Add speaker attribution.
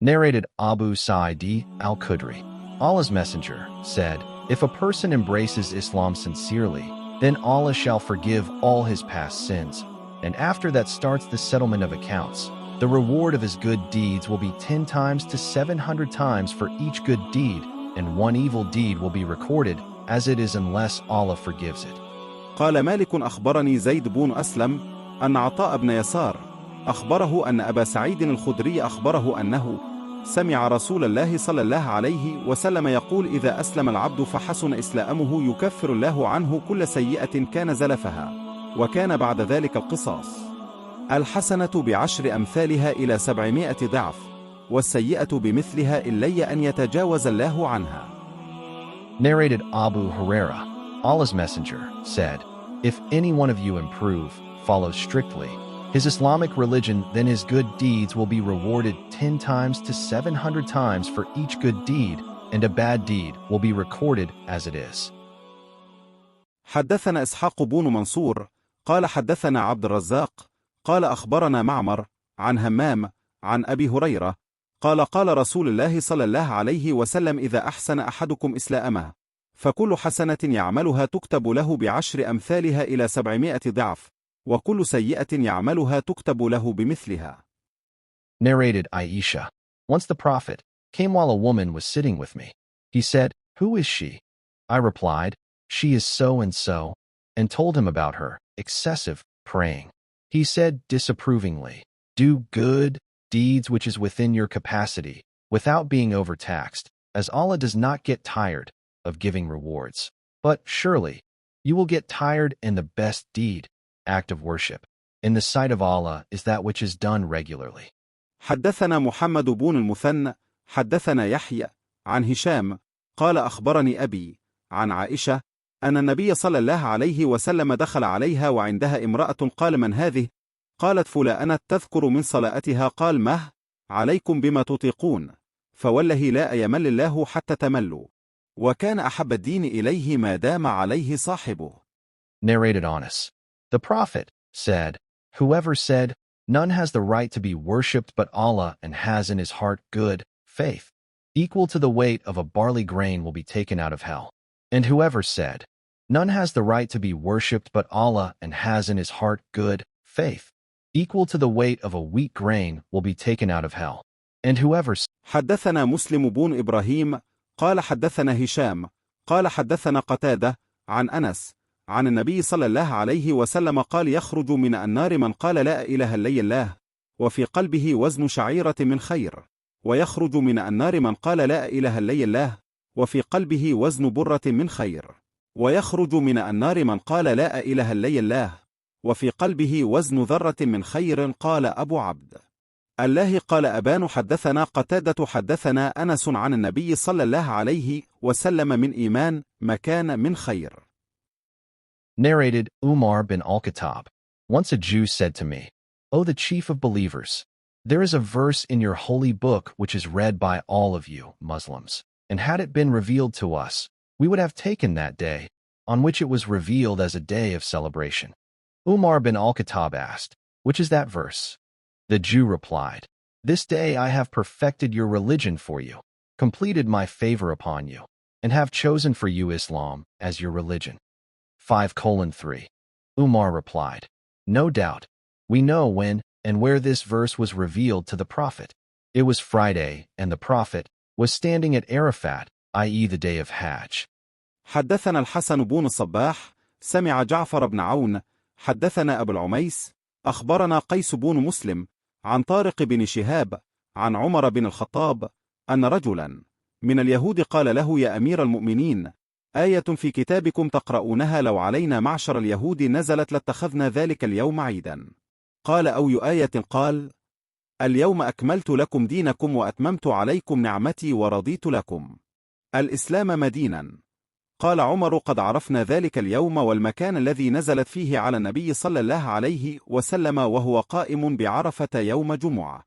Speaker 1: Narrated Abu Sa'id al-Khudri. Allah's Messenger said, "If a person embraces Islam sincerely, then Allah shall forgive all his past sins, and after that starts the settlement of accounts. The reward of his good deeds will be 10 times to 700 times for each good deed, and one evil deed will be recorded as it is unless Allah forgives it."
Speaker 2: قال مالك أخبرني زيد بن أسلم أن عطاء بن يسار أخبره أن أبا سعيد الخدري أخبره أنه سمع رسول الله صلى الله عليه وسلم يقول: إذا أسلم العبد فحسن إسلامه يكفر الله عنه كل سيئة كان زلفها، وكان بعد ذلك القصاص. الحسنة بعشر أمثالها إلى 700 ضعف، والسيئة بمثلها إلا أن يتجاوز الله عنها.
Speaker 1: Narrated Abu Huraira. Allah's Messenger said, "If any one of you improve, follows strictly his Islamic religion, then his good deeds will be rewarded 10 times to 700 times for each good deed, and a bad deed will be recorded as it is."
Speaker 2: حدثنا إسحاق بن منصور قال حدثنا عبد الرزاق قال أخبرنا معمر عن همام عن أبي هريرة قال: قال رسول الله صلى الله عليه وسلم: إذا أحسن أحدكم إسلامه فكل حسنة يعملها تكتب له بعشر أمثالها إلى 700 ضعف، وكل سيئة يعملها تكتب له بمثلها.
Speaker 1: Narrated Aisha. Once the Prophet came while a woman was sitting with me. He said, "Who is she?" I replied, "She is so and so," and told him about her excessive praying. He said disapprovingly, "Do good deeds which is within your capacity, without being overtaxed, as Allah does not get tired of giving rewards. But surely you will get tired, and the best deed, act of worship, in the sight of Allah is that which is done regularly."
Speaker 2: حدثنا محمد بن المثنى حدثنا يحيى عن هشام قال أخبرني أبي عن عائشة أن النبي صلى الله عليه وسلم دخل عليها وعندها امرأة. قال: من هذه؟ قالت: فلانة تذكر من صلاتها. قال: مه عليكم بما تطيقون، فوالله لا يمل الله حتى تملوا، وكان أحب الدين إليه ما دام عليه صاحبه.
Speaker 1: Narrated Anas. The Prophet said, "Whoever said, 'None has the right to be worshipped but Allah,' and has in his heart good faith, equal to the weight of a barley grain will be taken out of hell. And whoever said, 'None has the right to be worshipped but Allah,' and has in his heart good faith, equal to the weight of a wheat grain will be taken out of hell. And whoever..."
Speaker 2: حدثنا مسلم بن إبراهيم قال حدثنا هشام قال حدثنا قتادة عن أنس عن النبي صلى الله عليه وسلم قال: يخرج من النار من قال لا إله إلا الله وفي قلبه وزن شعيرة من خير، ويخرج من النار من قال لا إله إلا الله وفي قلبه وزن برة من خير، ويخرج من النار من قال لا إله إلا الله وفي قلبه وزن ذرة من خير. قال أبو عبد الله قال أبان حدثنا قتادة حدثنا أنس عن النبي صلى الله عليه وسلم: من إيمان مكان من خير.
Speaker 1: Narrated Umar bin al-Khattab. Once a Jew said to me, "O the chief of believers, there is a verse in your holy book which is read by all of you, Muslims, and had it been revealed to us, we would have taken that day, on which it was revealed, as a day of celebration." Umar bin al-Khattab asked, "Which is that verse?" The Jew replied, "This day I have perfected your religion for you, completed my favor upon you, and have chosen for you Islam as your religion." 5:3. Umar replied, "No doubt, we know when and where this verse was revealed to the Prophet. It was Friday, and the Prophet was standing at Arafat, i.e. the day of Hajj."
Speaker 2: حدثنا الحسن بن الصباح سمع جعفر بن عون حدثنا أبو العميس أخبرنا قيس بن مسلم عن طارق بن شهاب عن عمر بن الخطاب أن رجلا من اليهود قال له: يا أمير المؤمنين، آية في كتابكم تقرؤونها لو علينا معشر اليهود نزلت لاتخذنا ذلك اليوم عيدا. قال: أو آية؟ قال: اليوم أكملت لكم دينكم وأتممت عليكم نعمتي ورضيت لكم الإسلام مدينا. قال عمر: قد عرفنا ذلك اليوم والمكان الذي نزلت فيه على النبي صلى الله عليه وسلم وهو قائم بعرفة يوم جمعة.